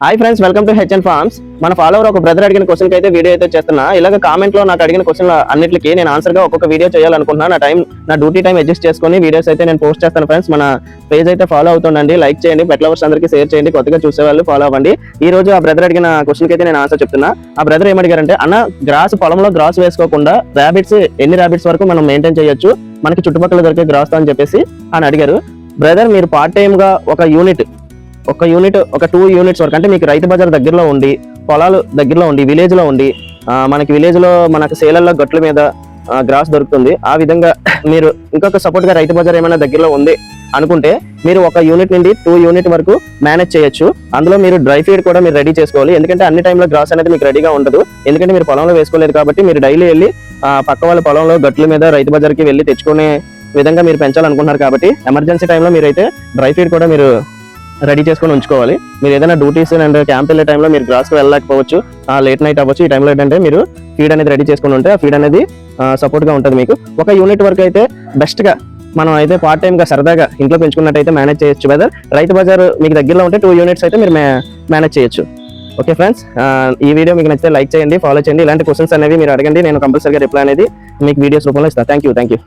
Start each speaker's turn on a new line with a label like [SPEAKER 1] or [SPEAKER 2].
[SPEAKER 1] Hi friends, welcome to HN farms. మన follower ఒక brother అడిగిన క్వశ్చన్కి అయితే వీడియో అయితే చేస్తున్నా. ఇలాగ కామెంట్ లో నాకు అడిగిన క్వశ్చన్ అన్నిటికీ నేను ఆన్సర్ గా ఒక్కొక్క వీడియో చేయాలనుకుంటున్నా. నా డ్యూటీ టైం అడ్జస్ట్ చేసుకుని వీడియోస్ అయితే నేను పోస్ట్ చేస్తాను. ఫ్రెండ్స్, మన పేజ్ అయితే ఫాలో అవుతుండండి, లైక్ చేయండి, పెట్ లవర్స్ అందరికీ షేర్ చేయండి, కొత్తగా చూసే వాళ్ళు ఫాలో అవ్వండి. ఈ రోజు ఆ బ్రదర్ అడిగిన క్వశ్చన్కి అయితే నేను ఆన్సర్ చెప్తున్నా. ఆ బ్రదర్ ఏమడిగారంటే, అన్న గ్రాస్ పొలంలో గ్రాస్ వేసుకోకుండా ర్యాబిట్స్ ఎన్ని ర్యాబిట్స్ వరకు మనం మెయింటైన్ చేయొచ్చు, మనకి చుట్టుపక్కల దొరికే గ్రాస్ అని చెప్పేసి అని అడిగారు. బ్రదర్, మీరు పార్ట్ టైమ్ గా ఒక యూనిట్ ఒక 2 యూనిట్స్ వరకు, అంటే మీకు రైతు బజార్ దగ్గరలో ఉండి, పొలాలు దగ్గరలో ఉండి, విలేజ్ లో ఉండి, మనకి విలేజ్ లో మనకు సేలల్లో గట్ల మీద గ్రాస్ దొరుకుతుంది. ఆ విధంగా మీరు ఇంకొక సపోర్ట్ గా రైతు బజార్ ఏమైనా దగ్గరలో ఉంది అనుకుంటే మీరు ఒక యూనిట్ నుండి 2 యూనిట్ వరకు మేనేజ్ చేయొచ్చు. అందులో మీరు డ్రై ఫీడ్ కూడా మీరు రెడీ చేసుకోవాలి. ఎందుకంటే అన్ని టైంలో గ్రాస్ అనేది మీకు రెడీగా ఉండదు. ఎందుకంటే మీరు పొలంలో వేసుకోలేదు కాబట్టి మీరు డైలీ వెళ్ళి పక్క వాళ్ళ పొలంలో గట్ల మీద రైతు బజార్కి వెళ్ళి తెచ్చుకునే విధంగా మీరు పెంచాలనుకుంటున్నారు కాబట్టి ఎమర్జెన్సీ టైంలో మీరైతే డ్రై ఫీడ్ కూడా మీరు రెడీ చేసుకొని ఉంచుకోవాలి. మీరు ఏదైనా డ్యూటీస్ అండ్ క్యాంప్ వెళ్ళే టైంలో మీరు గ్రాస్కి వెళ్ళలేకపోవచ్చు, లేట్ నైట్ అవ్వచ్చు. ఈ టైంలో ఏంటంటే మీరు ఫీడ్ అనేది రెడీ చేసుకుని ఉంటే ఆ ఫీడ్ అనేది సపోర్ట్గా ఉంటుంది మీకు. ఒక యూనిట్ వరకు అయితే బెస్ట్గా మనం అయితే పార్ట్ టైమ్గా సరదాగా ఇంట్లో పెంచుకున్నట్టయితే మేనేజ్ చేయొచ్చు. వెదర్ రైతు బజార్ మీకు దగ్గరలో ఉంటే 2 యూనిట్స్ అయితే మీరు మేనేజ్ చేయొచ్చు. ఓకే ఫ్రెండ్స్, ఈ వీడియో మీకు నచ్చితే లైక్ చేయండి, ఫాలో చేయండి. ఇలాంటి క్వశ్చన్స్ అనేవి మీరు అడగండి, నేను కంపల్సరీగా రిప్లై అనేది మీకు వీడియోస్ రూపంలో ఇస్తాను. Thank you.